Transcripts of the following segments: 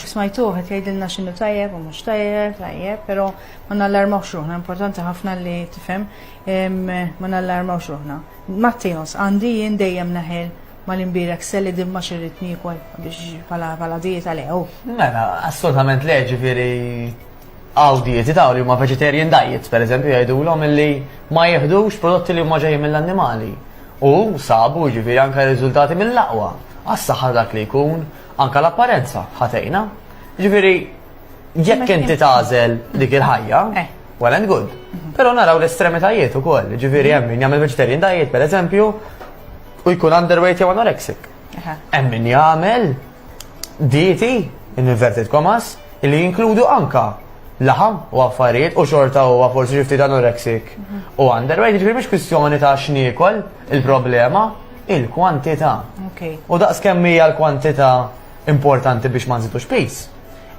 Smajtu, għet jgħidilna xinnu tajjeb u mux tajjeb, pero ma nallarmawx ruħna, importanti ħafna li tifhem, ma nallarmawx ruħna. Mattios, għandi jien dejjem naħel mal-imbirek selli dimma xirritni kol biex pala dieta le, Mela, assolutament le, ġifiri għaw dieti ta' li huma vegetarian diets, per eżempju, jgħidulhom illi ma jieħdux prodotti li huma ġejjin mill-annimali. U sabu ġifiri anke riżultati mill-aqwa. Għas-saħħa dak li jkun, anke l-apparenza ħatejna. Ġifiri, jekk inti tażel dik il-ħajja, well and good. Però naraw l-estremitajiet ukoll. Ġifiri hemm min jagħmel vegetarian diet, per eżempju, u jkun underweight jew anorexic. Hemm min jagħmel dieti, in inverted commas, illi jinkludu anka laħam u affarijiet u xorta u forsi xi ftit anorexic u underweight, ġifiri mhix kwistjoni ta' x'niekol, il-problema il-kwantità. U daqs kemm hija l-kwantità importanti biex ma nżidux pis,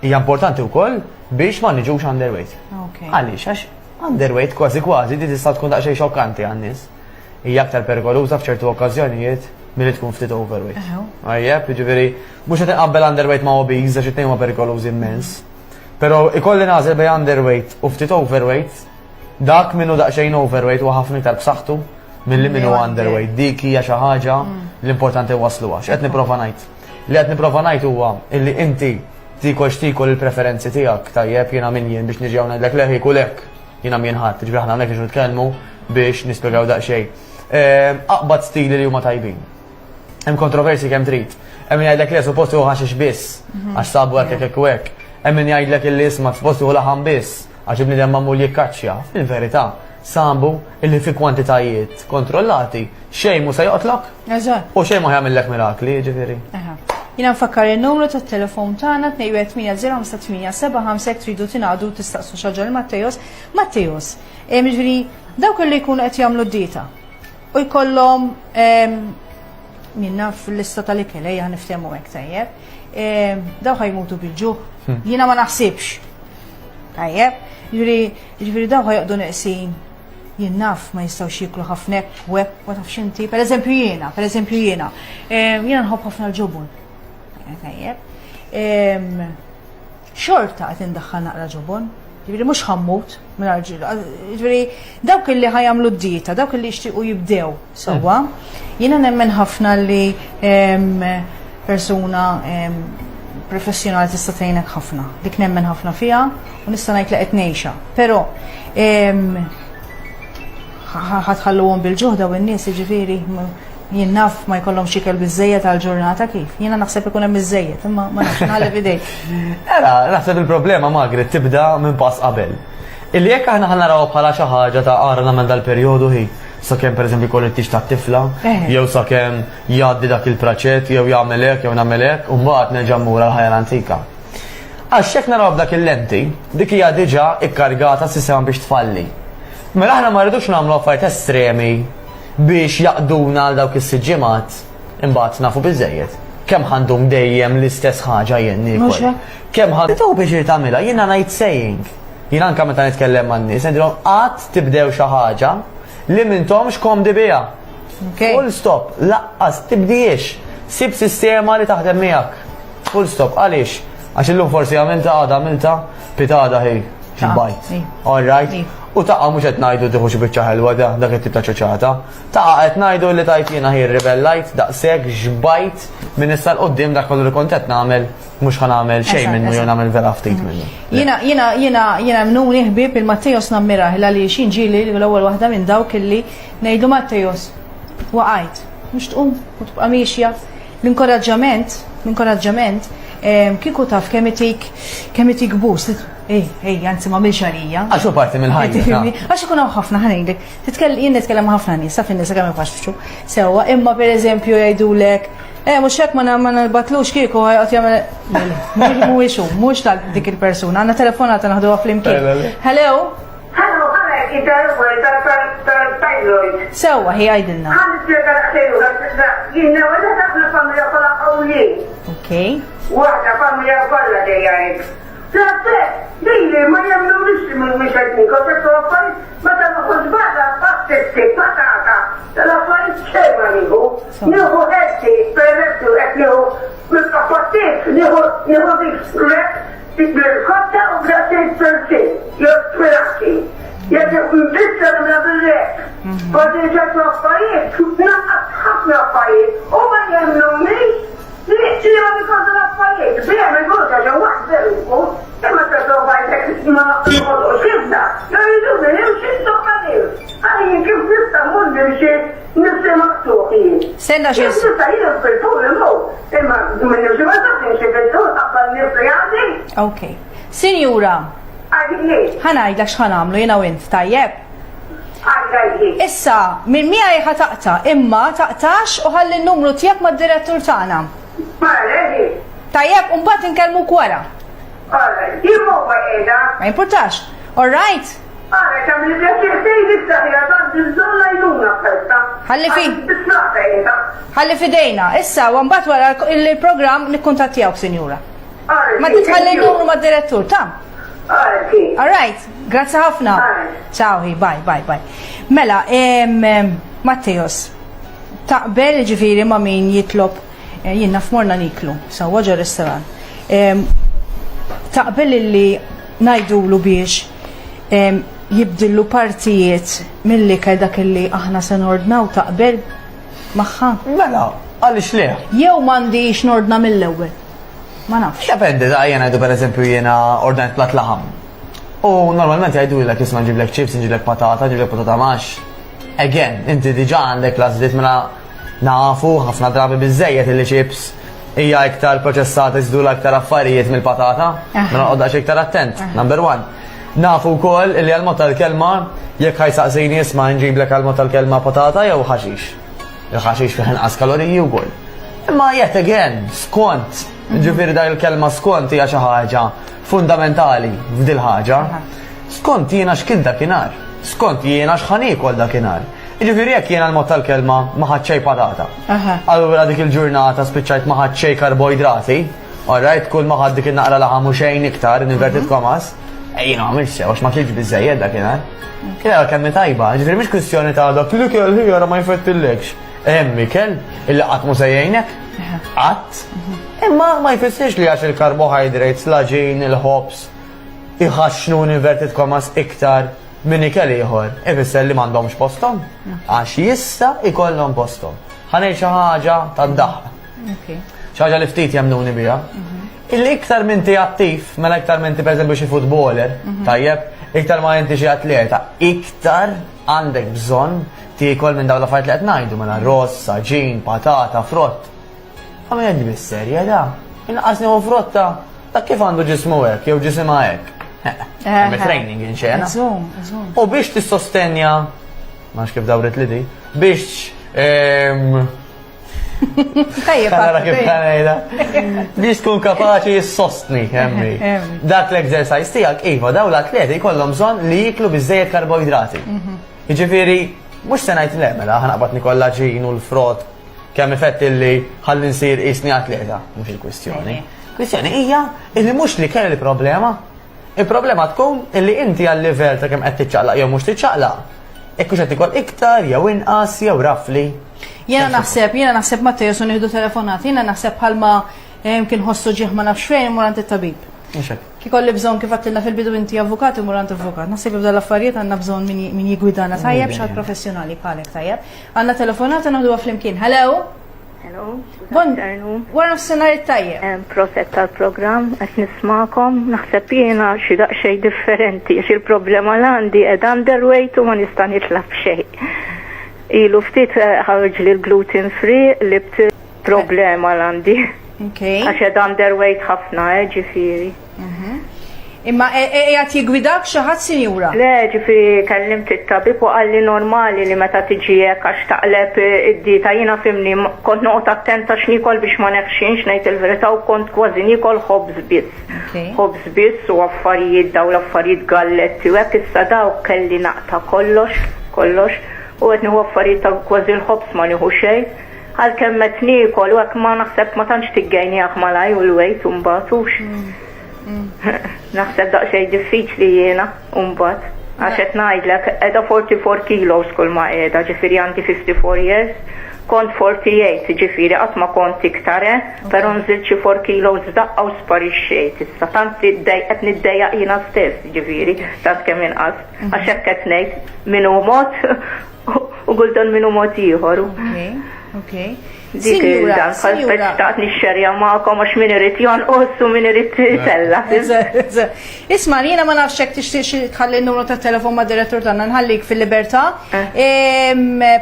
hija importanti wkoll biex ma niġux underweight. Għaliex għax underweight kważi kważi di tista' tkun daqsxejn xokkanti għan-nies. Hija aktar perikoluża f'ċertu okkażjonijiet milli tkun ftit overweight. Ajjeb, jiġifieri mhux qed inqabbel underweight ma' obese għax it-tnejn huma perikolużi immens. Però ikolli nażel bej underweight u ftit overweight, dak minnu daqsxejn overweight huwa ħafna iktar b'saħħtu milli minnu underweight. Dik hija xi ħaġa l-importanti wasluha. X'qed nipprova ngħid? Li qed nipprova ngħid huwa illi inti tikol il-preferenzi tiegħek tajjeb jiena min jien biex niġi hawn ngħidlek leħi kulek jiena min ħadd, ġifieri aħna hawnhekk nixu nitkellmu biex nispjegaw daqsxejn. Aqbad stili li huma tajbin. Hemm kontroversi kemm trid. Hemm min jgħidlek le suppost hu ħaxix biss għax sabu hekk hekk u hekk. Hemm min jgħidlek illi isma' suppost hu laħam biss għax ibniedem magħmul jikkaċċja. Fil-verità, sabu illi fi kwantitajiet kontrollati xejn mhu se joqtlok. U xejn ma jagħmellek mirakli, ġifieri. Jina nfakkar il-numru tat telefon tagħna 280 tridu tingħadu tistaqsu xi ħaġa Mattejos. Mattejos, ġifieri dawk li jkunu qed jagħmlu d-dieta u jkollhom minna fil-lista tal-ikel ejja niftehmu hekk tajjeb. Daw ħajmutu bil-ġuħ. Jiena ma naħsibx. Tajjeb, ġifieri daw ħajqdu neqsin. Jien naf ma jistgħux jieklu ħafna web, ma tafx inti. Pereżempju jiena. Jiena nħobb ħafna l-ġubun. Tajjeb. Xorta qed indaħħal naqra ġubun. Ġifieri mhux ħammut ġifieri dawk illi ħajamlu d-dieta, dawk illi jixtiequ jibdew sewwa. Jiena nemmen ħafna li persuna professjonali tista' tgħinek ħafna. Dik nemmen ħafna fiha u nista' ngħid li qed ngħixha. Però ħadħalluhom bil-ġuħda u n-nies jiġifieri jien naf ma jkollhom xikel biżejjed tal-ġurnata kif. Jiena naħseb ikun hemm biżejjed, imma ma nafx nħallef idejk. Naħseb il-problema Margaret tibda minn pass qabel. Illi jekk aħna ħanaraw bħala xi ħaġa ta' ara nagħmel dal-perjodu hi sakemm pereżempju jkollu t-tix tat-tifla, jew sakemm jgħaddi dak il-praċett, jew jagħmel hekk, jew nagħmel hekk, u mbagħad nerġa' mmura l-ħajja l-antika. Għax hekk naraw b'dak il-lenti, dik hija diġà ikkarigata s-sistema biex tfalli. Mela aħna ma rridux nagħmlu affarijiet estremi biex jaqduna għal dawk is-siġġimat imbagħad nafu biżejjed. Kemm ħandhom dejjem l-istess ħaġa jien niekol. Kemm ħadtu biex tagħmilha, jiena ngħid saying. Jien anke meta nitkellem man-nies, ngħidilhom qatt tibdew xi ħaġa li m'intomx komdi biha. Full stop, laqqas tibdiex. Sib sistema li taħdem miegħek. Full stop, għaliex? Għax illum forsi għamilta għada għamilta pitada ħej xi-bajt. All right? U taqqa mhux qed ngħidu tieħu xi biċċa ħelwa dak it-tip ta' ċoċata. Taqqa qed ngħidu li tajt jiena ħi ribellajt daqshekk xbajt minn issa l qudiem dak kollu li kont qed nagħmel mhux ħanagħmel xejn minnu jew nagħmel vera ftit minnu. Jiena mnuni ħbieb il-Mattejos nammiraħ għaliex inġieli l-ewwel waħda minn dawk illi ngħidu Mattejos waqgħid mhux tqum u tibqa' mixja. L-inkoraġġament kieku taf kemm itik boost. Anzi ma milxarija. Għaxu parti mill-ħajja. Għax ikun hawn ħafna ħanejdek. Jien nitkellem ħafna nies, taf in-nies kemm ifaxxu. Sewwa, imma pereżempju jgħidulek, mhux hekk ma nbatlux kieku ħajqgħod jagħmel mhuwiex hu, mhux tal dik il-persuna. Għandna telefonata naħduha flimkien. Hello? Hello, tal-thyroid. Sewwa, hi għajdilna. Jiena wara ħafna familja kollha qawwlijin. Okej. Waħda familja kollha dejja. Dejli, ma jagħmlulix mill-mixajtni, kont ma tagħmluħux barra pastetti, patata, tal-affarijiet xejn ma nieħu. Nieħu ħelti, pereżempju qed nieħu mill-pappattiet, nieħu nieħu dik bil-kotta u b'daqsejn persin, jew twilaqti. Jekk nbissar minn bil-rek. Għadin ċertu affarijiet, naqqas ħafna affarijiet, u ma jemnumniex li ċira bikożu l-affarijiet. Bjem il-għuta ġa waħda l-għu, imma t-għu bajtek ma jgħodu xibda, jgħidu nimxi s-soqqadir. Għalli kif nista mun nimxi nifsi maqtuħi. Senna Kif nista jgħu fil-tul il-mut, imma minn nimxi ma nimxi fil-tul, għabbal nifsi għaddi. Ok. Sinjura, ħanajdlek x'ħanamlu jiena u int, tajjeb? Issa, minn miegħi ħataqta, imma taqtax u ħalli n-numru tiegħek mad-direttur tagħna. Tajjeb, u mbagħad inkellmuk wara. Ma jimpurtax. All right? Ħalli fidejna. Issa, u mbagħad wara il-programm nikkuntattjawk, Sinjura. Ma titħalli n-numru mad-direttur ta'. All right, grazzi ħafna. Ciao, bye. Mela, Matteos, taqbel ġifiri ma' min jitlob, jinna f'morna niklu, sawa ġo restaurant. Taqbel li najdulu biex jibdillu partijiet mill-li dak illi aħna se nordnaw, taqbel maħħa? Mela, għalix le? Jew m'għandix nordna mill-ewwel. Ma nafx. Dependi, da jena jgħidu per eżempju jena ordnat plat laħam. U normalment jgħidu jgħidlek jisma nġiblek chips, nġiblek patata max. Again, inti diġa għandek lażdiet mela nafu ħafna drabi bizzejiet illi chips hija iktar proċessata jizdula iktar affarijiet mill-patata. Mela għoddax iktar attent. Number one. Nafu wkoll illi għal-mod tal-kelma jekk ħajsaqsini jisma nġiblek għal-mod tal-kelma patata jew ħaxix. Il-ħaxix fih inqas kaloriji wkoll. Imma yet again, skont. Ġifiri da il-kelma skont hija xi ħaġa fundamentali f'dil ħaġa. Skont jiena x'kien dakinhar. Skont jiena x'ħanikol dakinhar. Ġifiri jekk jiena l-mod tal-kelma ma ħadx patata. Allura dik il-ġurnata spiċċajt ma ħadx karboidrati. Alright, kull ma ħadd dik in-naqra laħam u xejn iktar inverted commas. Jiena ma għamilx sew għax ma kienx biżejjed dakinhar. Kien kelmi tajba, ġifiri mhix kwistjoni ta' dak li kell ħira ma jfettilekx. Emmi kell illi qatt mu sejjejnek. Qatt. Imma ma jfissirx li għax il-carbohydrates, l-ġin, il-hops, iħaxnu inverted commas iktar minn ikel ieħor. Ifisser li m'għandhomx posthom. Għax jista' ikollhom posthom. Ħanejn xi ħaġa tad-daħħa. Xi ħaġa li ftit jemnuni biha. Illi iktar minti attiv, mela iktar minti pereżempju xi footballer, tajjeb, iktar ma inti xi atleta, iktar għandek bżonn tiekol minn dawn l-affarijiet li qed ngħidu mela rossa, ġin, patata, frott. Għamil għeddi bis-serja da, inqasni u frotta, ta' kif għandu ġismu hekk, jew ġisima hekk. Training inxena. U biex tissostenja, maħx kif dawret li di, biex biex tkun kapaċi jissostni, emmi. Dak l-exercise tijak, iva, daw l-atleti jkollhom bżonn li jiklu biżejjed karboidrati. Jiġifieri, mhux se ngħid le mela, ħanaqbad nikolla ġin u l-frott kemm ifett illi ħalli nsir isni atleta, mhux il-kwistjoni. Kwistjoni hija illi mhux li kelli problema. Il-problema tkun illi inti għal-livell ta' kemm qed tiċċaqlaq jew mhux tiċċaqlaq. Ekkux qed ikoll iktar jew inqas jew rafli. Jiena naħseb Matteo su nieħdu telefonat, jiena naħseb bħalma kien ħossu ġieħ ma nafx fejn murant it-tabib. Kikolli bżonn kif għattilna fil-bidu inti avukati u murant avukat. Naħseb f'dal affarijiet għandna bżonn min jigwidana tajjeb xi professjonali bħalek tajjeb. Għandna telefonata naħduha flimkien. Hello? Hello. Wara nofsinhar it-tajjeb. Proset tal-programm qed nismakom, naħseb jiena xi daqsxejn differenti, xi l-problema l għandi qed underweight u ma nista' nitlab xejn. Ilu ftit ħarġ li l-gluten free li problema l għandi. Għax qed underweight ħafna ġifieri. Imma qiegħed jigwidak xi ħadd sinjura? Le, ġifieri kellimt it-tabib u qal li normali li meta tiġi hekk għax taqleb id-dieta jiena fimni kont noqgħod attenta x'nikol biex ma neħxinx ngħid il-verità u kont kważi nikol ħobż biss. Ħobż biss u affarijiet daw l-affarijiet galletti u hekk issa daw kelli naqta kollox u qed nieħu affarijiet ta' kważi l-ħobż ma nieħu xejn. Għalkemm qed nikol u hekk ma naħseb ma tantx tiggejnieh malaj u l-wejt u mbagħad naħseb daqsxejn diffiċli jiena mbagħad għax qed ngħidlek qiegħda 44 kilos kull ma qiegħda ġifieri għandi 54 years kont 48, ġifiri, għatma kont iktar, pero nżilt xi 4 kilos daqqa u sparixxejt. Issa tant qed niddejjaq jiena stess, ġifiri, tant kemm inqas. Għax hekk qed ngħid min hu mod u guldan min hu mod ieħor. Okay. Dik dan xtaqt nixxerja magħkom għax min irid jonqos u min irid tella. Isma' jiena ma nafx hekk tixtieq tħalli n-numru tat-telefon mad-direttur tagħna nħallik fil-libertà.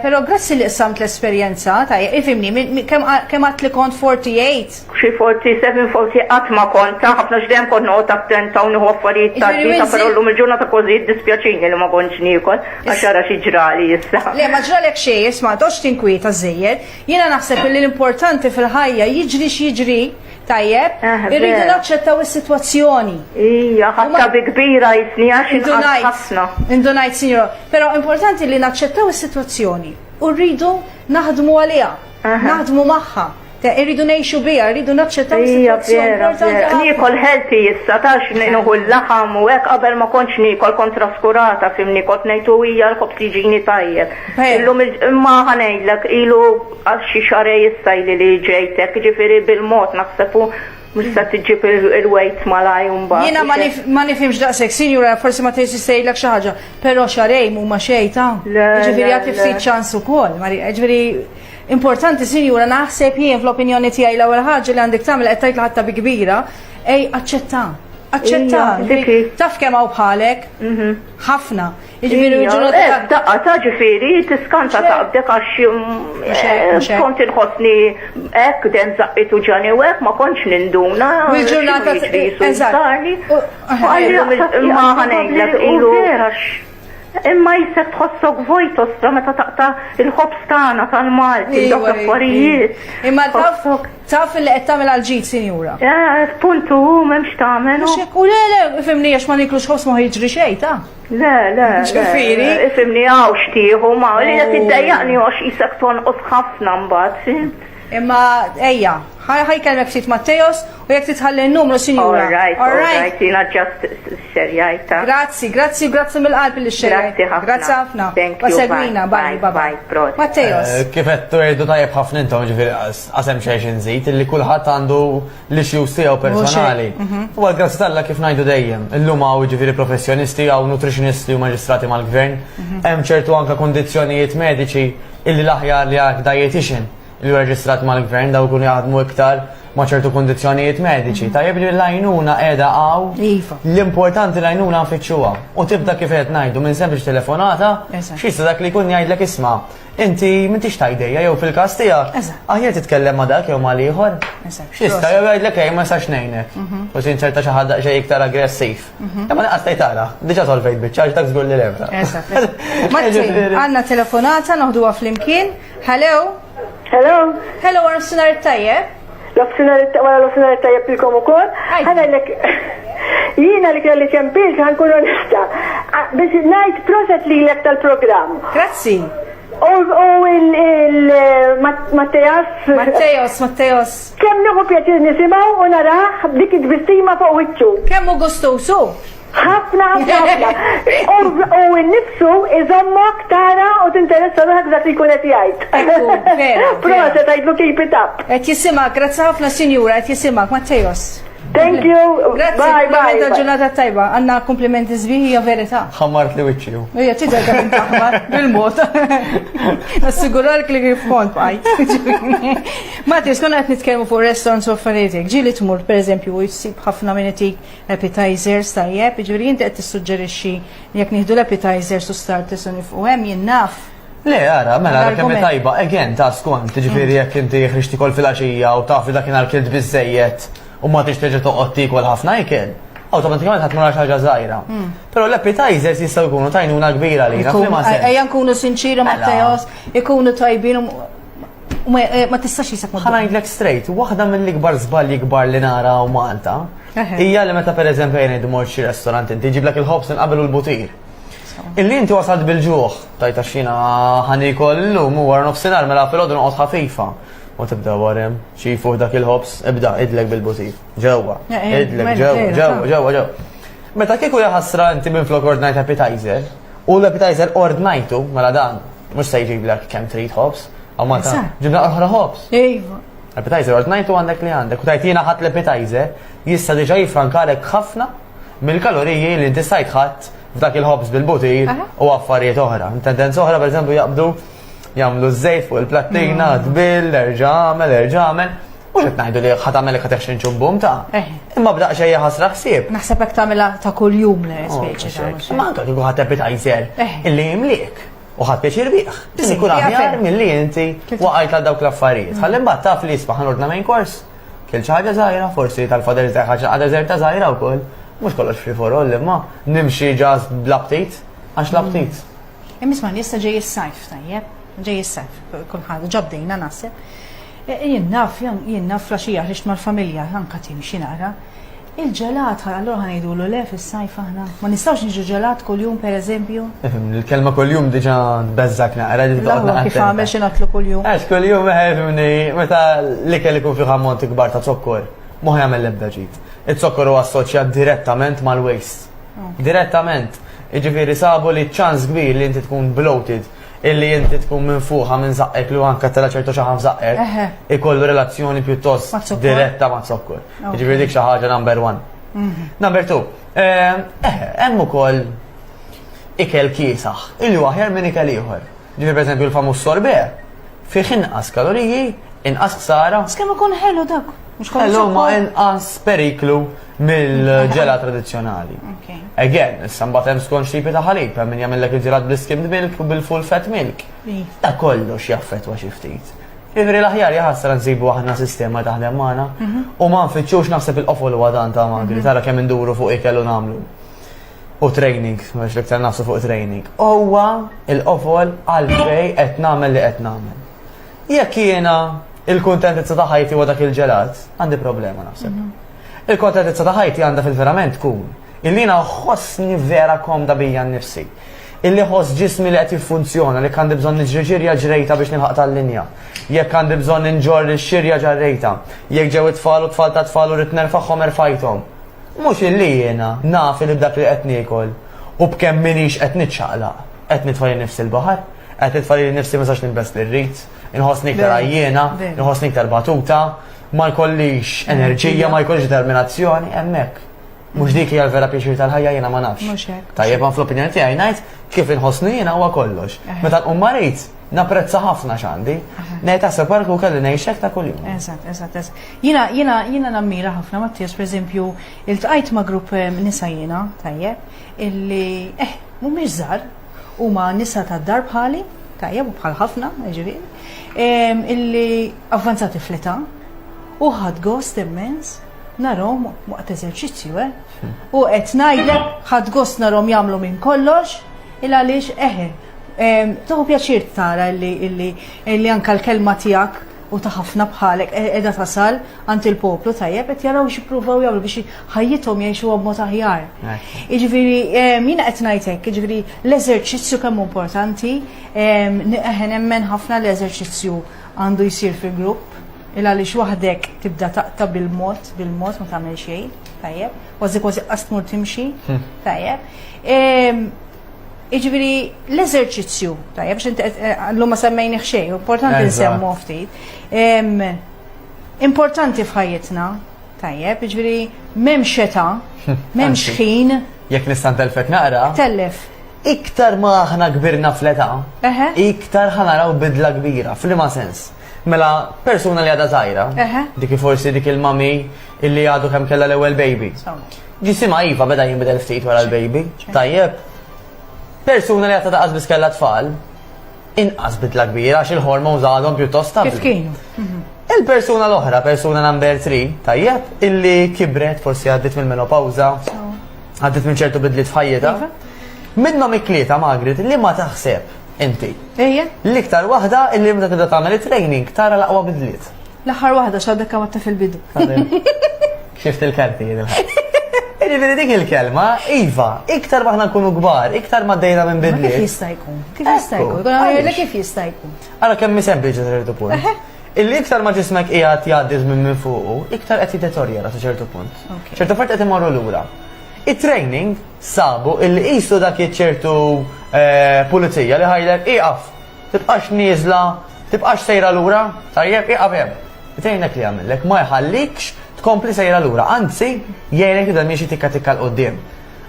Però grazzi li qsamt l-esperjenza tajjeb, ifhimni kemm għad li kont 48? Xi 47, 40 qatt ma kont, ħafna x'dejjem kont noqgħod attenta u nieħu affarijiet tad-dita, però llum il-ġurnata kważi jiddispjaċini li ma kontx niekol għax ara xi ġrali issa. Le ma ġralek xejn, isma' tox tinkwieta żejjed. Jiena naħseb li l-importanti fil-ħajja jiġri x'jiġri tajjeb, irridu naċċettaw is-sitwazzjoni. Ija, ħatta bi kbira jisni għax inqas ħafna. Indunajt, sinjora, però importanti li naċċettaw is-sitwazzjoni u rridu naħdmu għaliha, naħdmu magħha. Irridu ngħixu biha, irridu naċċettaw is-sitwazzjoni. Niekol healthy issa tax nieħu l-laħam u hekk qabel ma kontx niekol kont traskurata fimni kont ngħidu hija l-ħobb tiġini tajjeb. Illum imma ħanejdlek ilu għal xi xarej issa li ġejtek, ġifieri bil-mod naħseb mhux se tiġib il-weight malaj mbagħad. Jiena ma nifhimx daqshekk, sinjura, forsi ma tgħidx tgħidlek xi ħaġa, però xarej huma xejn ta'. Ġifieri għad ftit ċans ukoll, ġifieri importanti sinjura naħseb jien fl-opinjoni tiegħi l-ewwel ħaġa li għandek tagħmel qed tgħid ħatta bi kbira, aċċetta. Taf kemm hawn bħalek? Ħafna. Daqqa ta' ġifieri tiskanta taqbdek għax kont inħossni hekk dejjem żaqqitu ġani u hekk ma kontx ninduna. Il-ġurnata sarni. Ma ħanejdlek ilu imma jisek tħossok vojt ostra meta taqta il-ħobs tagħna tal-Malti, dak affarijiet. Imma taf li qed tagħmel għal-ġid, sinjura. Puntu m'hemmx tagħmel. U le, ifhimni għax ma niklux ħoss ma jiġri xejn ta'. Le, ifhimni hawn xtieħu ma li qed tiddejjaqni għax isek tonqos ħafna mbagħad. Imma ejja, ħajkellmek ftit Mattejos u jekk titħalli n-numru, sinjura. All right, jiena ġast xerjajta. Grazzi mill-qalb li xerjajta. Grazzi ħafna. Thank you. Segwina, bye. Mattejos. Kif qed turdu tajjeb ħafna intom ġifieri qasem xejn inżid illi kulħadd għandu l-issues tiegħu personali. U grazzi talla kif ngħidu dejjem. Illum hawn ġifieri professjonisti hawn nutrizzjonisti u maġistrati mal-gvern. Hemm ċertu anke kondizzjonijiet mediċi illi l-aħjar li għak dietitian li reġistrat mal-gvern daw kun jaħdmu iktar ma' ċertu kondizzjonijiet mediċi. Tajjeb li l-għajnuna qiegħda għaw l-importanti l-għajnuna nfittxuha. U tibda kif qed ngħidu minn sempliċi telefonata, x'issa dak li jkun jgħidlek isma' inti m'intix tajdejja jew fil-każ tiegħek aħjar titkellem ma' dak jew ma' ieħor. X'issa jew jgħidlek ma sax ngħinek. U sinċerta xi ħadd xejn iktar aggressiv. Imma naqas tara, diġà solvejt biċċa dak żgur li lebra. Għandna telefonata noħduha flimkien. Hello, għarsinar it-tajjeb. L-offsinar it-tajjeb pilkom u kol. Għadallek, jina li kelli ċempil ħankun onesta. Biex najt proset li l-ek tal-program. Grazzi. U Mattejos. Kem nuħu pjaċir nisimaw u naraħ dik id-bistima fuq wiċċu. Kemmu gustusu? ħafna. U n-nifsu iżommok tara u t-interessa ruħak dak li kunet jgħid. Proset għajdlu keep it up. Et jisimak, grazzi ħafna sinjura, et jisimak, Mattejos. Thank you. Grazie, bye. Ġurnata tajba, għanna komplimenti zbiħi ja verita. Ħammart li wiċċju. Ija, tidher għan taħmar bil-mod. Nassigurar li kif kont bajt. Mati, skonna għet nitkelmu fuq restaurants u affarijiet. Ġili tmur, per eżempju, jissib ħafna minnetik appetizers tajjeb, ġuri jinti għet t-sugġerixi jek nieħdu l-appetizers u starters u nifqu hemm jinnaf. Le, għara, mela, kemm tajba, again, ta' skont, ġifiri jek inti ħriġti kol fil-għaxija u taf li dakinhar kilt biżejjed u ma tix teġa toqgħod tikol ħafna ikel, awtomatikament ħadd mura ħaġa żgħira. Però l-appetizers jistgħu jkunu tajnuna kbira lina f'liema sens. Ejja nkunu sinċiri Mattejos, ikunu tajbin u ma tistax jisek ma. Ħanajdlek straight, waħda mill-ikbar żbalji kbar li nara u Malta hija li meta pereżempju jien idmur xi ristorant inti jġiblek il-ħobs inqabel u l-butir. Illi inti wasalt bil-ġuħ, tajta xina ħanikol l-lum u għar nofsinar mela fil-ħodu noqgħod ħafifa. U tibda warem, xifu dak il-ħobs, ibda, idlek bil-butir. Ġewwa, idlek, ġewwa. Meta kieku jaħasra inti minn flok ordnajt appetizer, u l-appetizer ordnajtu, mela dan, mux se jġiblek kem trid ħobs, Għamma ta' Eżatt. ġibna oħra hops. Ejva. Appetizer, għart najtu għandek li għandek. U tajtina ħat l-appetizer, jissa diġa jifrankarek ħafna mill-kaloriji li inti stajt ħadd f'dak il-ħobs bil-butir u affarijiet oħra. Tendenza oħra, per eżempju, jaqbdu jagħmlu żejt fuq il-plattina, tbil, erġamel. Mhux qed ngħidu li ħadd għamel ħadd eħxin ċubbum ta'. Imma bdaq xejn ħasra ħsieb. Naħseb hekk tagħmilha ta' kuljum le speċi ta' Ma anke kieku ħadd appetizer illi jimliek u ħadd pjaċir bih. Ikun aħjar milli inti waqajt għal dawk l-affarijiet. Ħalli mbagħad taf li jisbaħ ħanordna main course. Kil xi ħaġa żgħira, forsi tal-fader tagħha ħaġa deżerta żgħira wkoll. Mhux kollox free for all imma nimxi ġas bl-update għax l-update. Imma jista' ġej is-sajf tajjeb, ġej is-sajf, kulħadd ġabdejna naħseb. Jien naf flaxija ħriġt mal-familja anke timxi nara. Il-ġelat allura ħanidulu le fis-sajf aħna. Ma nistgħux niġu ġelat kuljum pereżempju. Il-kelma kuljum diġà tbeżżak naqra li toqgħod kif għamel xi nagħtlu kuljum. Għax kuljum ħefni meta l-ikel ikun fih ammonti kbar ta' zokkor, ma jagħmel l-ebda ġid. It-zokkor huwa assoċjat direttament mal-waste. Direttament. Jiġifieri sabu li ċans kbir li inti tkun bloated, illi inti tkun minn fuqha minn zaqqek li anke tela ċertu xi ħadd zaqqek ikollu relazzjoni pjuttost diretta ma' zokkor. Jiġifieri dik xi ħaġa number one. Number two, hemm ukoll ikel kiesaħ, illi huwa aħjar minn ikel ieħor. Ġifieri pereżempju l-famuż sorbet fih inqas kaloriji, inqas ħsara. Skemm ikun ħelu dak. Ħellu ma inqas periklu mill-ġela tradizzjonali. Again, issa mbagħad hemm skont xipi ta' ħalib, hemm min jagħmellek il-ġelat bl-skimmed milk u bil-full fat milk. Da kollox jaffettwa xi ftit. Ivri l-aħjar jaħassra nsibu aħna sistema taħdem magħna u ma nfittxux naħseb il-qofol huwa dan ta' magri, tara kemm induru fuq ikel u nagħmlu. U training, mhux l-iktar nafsu fuq training. Huwa il-qofol għalfej qed nagħmel li qed nagħmel. Jekk jiena il-kontentizza ta' ħajti u dak il-ġelat, għandi problema naħseb. Il-kontentizza ta' ħajti għandha fil-verament tkun illi ħossni vera komda bija nnifsi. Illi ħoss ġismi li qed jiffunzjona, li għandi bżonn niġġirja ġrejta biex nilħaq tal-linja. Jekk għandi bżonn inġor x-xirja ġarrejta. Jekk ġew it-tfal u tfal ta' tfal u rid nerfagħhom erfajthom. Mhux illi jiena naf li b'dak li qed niekol u b'kemm minix qed niċċaqlaq, qed nitfali nifsi l-baħar, qed nitfali nifsi ma sax nilbes l-rit, inħossni iktar għajjena, inħossni iktar batuta, ma jkollix enerġija, ma jkollix determinazzjoni, hemmhekk. Mhux dik hija l-vera pjaċir tal-ħajja jiena ma nafx. Tajjeb fl-opinjoni tiegħi ngħid kif inħossni jiena huwa kollox. Meta nqum marit napprezza ħafna x'għandi. Ngħid taħseb parku kelli ngħixek ta' kuljum. Eżatt. Jiena nammira ħafna Mattias pereżempju iltqajt ma' grupp nisa jiena tajjeb illi mhumiex żgħar huma nisa tad-dar bħali tajjeb u bħal ħafna ġifieri illi avvanzati fl-età u ħadd gost immens narhom waqt eżerċizzju u qed ngħidlek ħadd gost narhom jagħmlu minn kollox il għaliex tieħu pjaċir tara li anke l-kelma tiegħek u ta' ħafna bħalek qiegħda tasal għand il-poplu tajjeb qed jaraw jippruvaw jagħmlu biex ħajjithom jgħixuha b'mod aħjar. Jiġifieri jiena qed ngħid hekk, jiġifieri l-eżerċizzju kemm importanti, nemmen ħafna l-eżerċizzju għandu jsir fi grupp. Il għaliex waħdek tibda taqta bil-mod ma tagħmel xejn, tajjeb, kważi qas tmur timxi, tajjeb. Jiġifieri l-eżerċizzju, tajjeb, biex inti llum ma semmejniex xejn, importanti nsemmu ftit. Importanti f'ħajjitna, tajjeb, jiġifieri m'hemmx età, m'hemmx ħin. Jekk nista' ntelfek naqra. Tellef. Iktar ma aħna kbirna fl-età, iktar ħanaraw bidla kbira, f'liema sens. Mela persuna li għadha żgħira, dik forsi dik il-mami illi għadu kemm kellha l-ewwel baby. Ġisimha iva beda jinbidel ftit wara l-baby. Tajjeb. Persuna li għadha daqas biss kellha tfal, inqas bidla kbira għax il-hormones għadhom pjuttost stabbli. Kif kienu? Il-persuna l-oħra, persuna number 3, tajjeb, illi kibret forsi għaddit mill-menopawża, għaddit minn ċertu bidliet f'ħajjitha. Minnhom ikklieta Margaret li ma taħseb inti. L-iktar waħda illi meta tibda tagħmel it-training tara l-aqwa bidliet. L-aħħar waħda x'għadek għatta fil-bidu. Xift il-karti Jiġifieri dik il-kelma, iva, iktar maħna nkunu kbar, iktar ma dejna minn bidliet. Kif jista' jkun? Kif jista' jkun? Kif jista' jkun? Ara kemm sempliċi ċertu punt. Illi iktar ma ġismek qiegħed jgħaddiż minn fuqu, iktar qed jiddetorjera sa ċertu punt. ċertu fort qed imorru lura. it-training sabu illi qisu dak ċertu pulizija li ħajlek iqaf, tibqax nieżla tibqax sejra lura, tajjeb, iqabem. Tejnek li għamillek, ma jħallikx tkompli sejra lura, anzi, jgħinek li dan miexi tikka l-qoddim.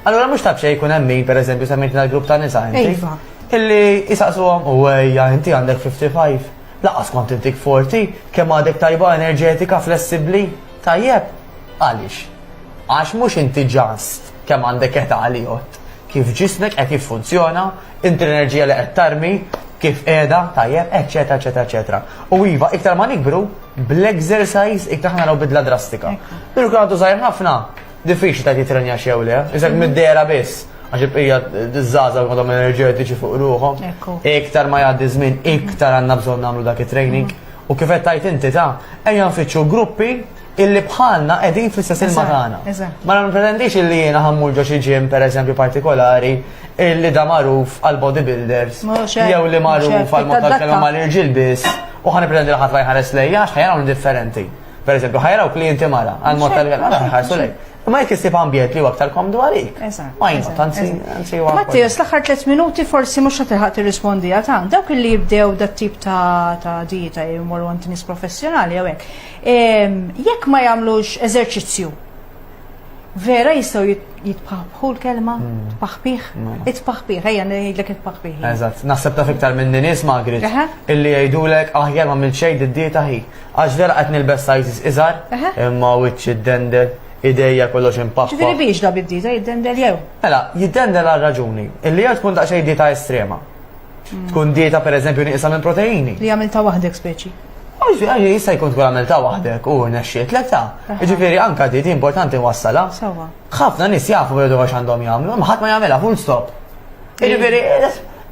Allora mux tabxej jkun emmin, per eżempju, semmejtina l-grupp ta' nisa, Iva. illi jisaqsu għom, u għajja, inti għandek 55, laqas kont intik 40, kemm għadek tajba enerġetika, flessibli, tajjeb, għalix. Għax mux inti ġast kemm għandek qed għalijot, kif ġismek qed jiffunzjona, inti l-enerġija li qed tarmi, kif qiegħda, tajjeb, eċetera, eċetera, eċetera. U iva, iktar ma nikbru, bl-exercise iktar ħana raw bidla drastika. Biru kien għandu żgħir ħafna, diffiċli ta' titrenja xew le, iżek mid-dera biss, għax ibqija d-żaza għadhom enerġetiċi fuq ruħhom. Iktar ma jgħaddi żmien, iktar għandna bżonn nagħmlu dak it-training. U kif qed tajt inti ta' ejja nfittxu gruppi illi bħalna qegħdin fl-istess ilma tagħna. Ma nipretendix illi jiena ħammur ġo xi ġim pereżempju partikolari illi da magħruf għal bodybuilders jew li magħruf għal mod tal-kelma mal-irġiel biss u ħanipretendi li ħadd ma jħares lejja għax ħajaraw differenti. Pereżempju ħajaraw klijenti mara għal mod tal-kelma ħarsu lej. Ma jek jistib ambjent li u aktar komdu għalik. Majna, tanzi u Matteo, s-laħħar 3 minuti forsi mux ħatilħaq tirrispondi għatan. Dawk li jibdew dat tip ta' dieta jimorru għanti nis professjonali għawek. Jekk ma jamlux eżerċizzju, vera jistaw jitpaħbħu l-kelma? Tpaħbħiħ? Itpaħbħiħ, ħajja jgħidlek itpaħbħiħ. Eżat, naħseb ta' fiktar minn nies Margaret, illi jgħidulek aħjar ma milċej d-dieta hi. Għax vera qed nilbes sajtis iżar, imma wiċċ id-dendel, ideja kollox impaħħa. Ġifieri biex da bid-dieta jiddendel jew? Mela, jiddendel għal raġuni. Illi jew tkun daqsxejn dieta estrema. Tkun dieta pereżempju nieqsa minn proteini. Li għamilta waħdek speċi. Ġifieri jista' jkun tkun għamilta waħdek u nexxiet lek ta'. Ġifieri anke dieti importanti wassala. Sewwa. Ħafna nies jafu biedu għax għandhom jagħmlu, ma ħadd ma jagħmilha full stop. Ġifieri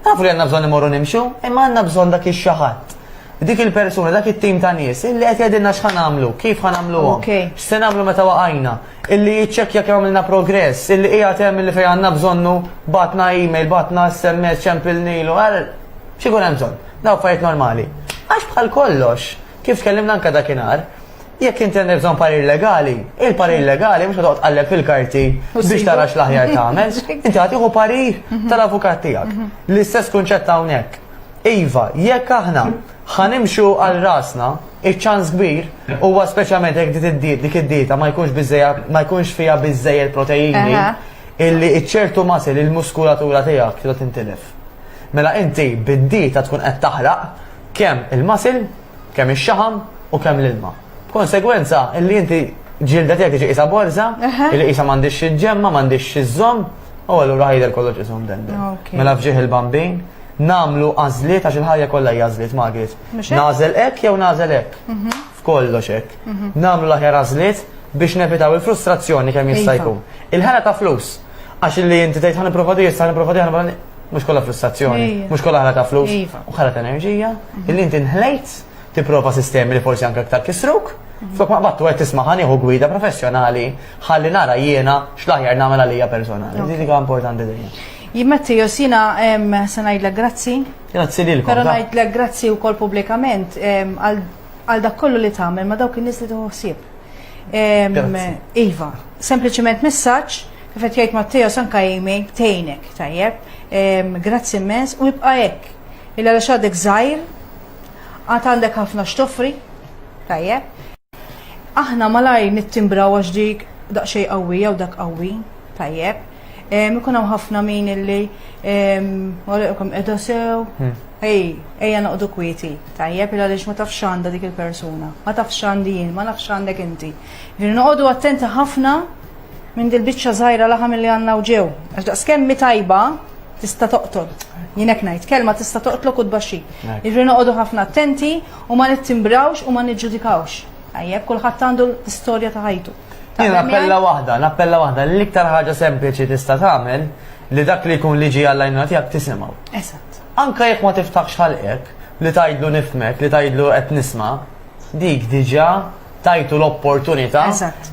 nafu li għandna bżonn imorru nimxu, imma għandna bżonn dak ix-xaħat. Dik il-persuna, dak it-tim ta' nies, illi qed jgħidilna x'ħan nagħmlu, kif ħan nagħmluhom, x'se nagħmlu meta waqajna, illi jiċċekkja kemm għamilna progress, illi qiegħed hemm illi fejn għandna bżonnu batna email, batna SMS, ċempilnilu, x'ikun hemm bżonn, daw affarijiet normali. Għax bħal kollox, kif tkellimna anke dakinhar, jekk inti għandek bżonn parir legali, il-parir legali mhux ħadd tqalleb fil-karti biex tara x'l-aħjar tagħmel, inti ħadd tieħu parir tal-avukat tiegħek. L-istess kunċett hawnhekk. Iva, jekk aħna ħanimxu għal rasna, iċ-ċans kbir huwa speċjalment jekk dik id-dieta ma jkunx fiha biżżejjed proteini illi ċertu masil il-muskulatura tiegħek trid tintilef. Mela inti bid-dieta tkun qed taħraq kemm il-masil, kemm ix-xaħam u kemm l-ilma. B'konsegwenza illi inti ġilda tiegħek tiġi qisha borża, illi qisha m'għandix iġġemma, m'għandix iżżomm, u allura ħajder kollox ishom dendel. Mela fġieħ il-bambin namlu għażliet għax il-ħajja kollha hija għażliet Margaret. Nażel hekk jew nażel hekk. F'kollox hekk. Namlu l-aħjar għażliet biex nevitaw il-frustrazzjoni kemm jista' jkun. Il-ħela ta' flus. Għax illi inti tgħid ħaniprofa di, mhux kollha frustrazzjoni, mhux kollha ħela ta' flus, u ħela ta' enerġija, illi inti nħlejt tipprova sistemi li forsi anke aktar kisruk. Flok ma battu qed tisma' ħanieħu gwida professjonali ħalli nara jiena x'l-aħjar nagħmel għalija personali. Dik hija importanti dejjem. Matteo, sina se ngħidlek grazzi. Grazzi lilkom. Però ngħidlek grazzi wkoll pubblikament għal dak kollu li tagħmel ma dawk in-nies li tuħsieb. Iva, sempliċement messaġġ kif qed jgħid Matteo sanka email tgħinek tajjeb. Grazzi immens u jibqa' hekk. Illa għal xadek żgħir għad għandek ħafna xtofri tajjeb. Aħna malaj nittimbraw għax dik daqsxejn qawwija u dak qawwi tajjeb. Ikun hemm ħafna min illi għalqkom qiegħda sew. Ejja noqdu kwieti. Tajjeb il għaliex ma tafx għandha dik il-persuna. Ma tafx għandi jien, ma nafx għandek inti. Ġifieri noqogħdu attenti ħafna minn dil-biċċa żgħira laħam illi għandna u ġew. Għax daqskemm tajba tista' toqtol. Jien hekk ngħid, kelma tista' toqtlok u tbaxxi. Ġifieri noqogħdu ħafna attenti u ma nittimbrawx u ma niġġudikawx. Tajjeb kulħadd għandu l-istorja ta' ħajtu. Nappella waħda, l-iktar ħaġa sempliċi tista' tagħmel li dak li jkun liġi għall-għajnuna tiegħek tisimgħu. Eżatt. Anke jekk ma tiftaħx ħalqek li tgħidlu nifhmek, li tgħidlu qed nisma', dik diġà tajtu l-opportunità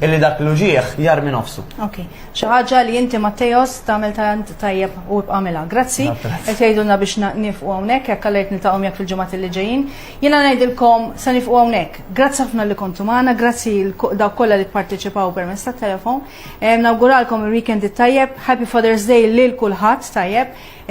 illi dak l-uġieħ jarmi nofsu. Ok. Xi ħaġa li inti Mattejos tagħmel tajjeb u bqamilha. Grazzi. Qed jgħidulna biex nifqu hawnhekk jekk għalejt niltaqgħu miegħek fil-ġimgħat li ġejjin. Jiena ngħidilkom se nifqu hawnhekk. Grazzi ħafna li kontu magħna, grazzi dawk kollha li pparteċipaw permezz tat-telefon. Nawguralkom il-weekend tajjeb. Happy Father's Day lil kulħadd tajjeb.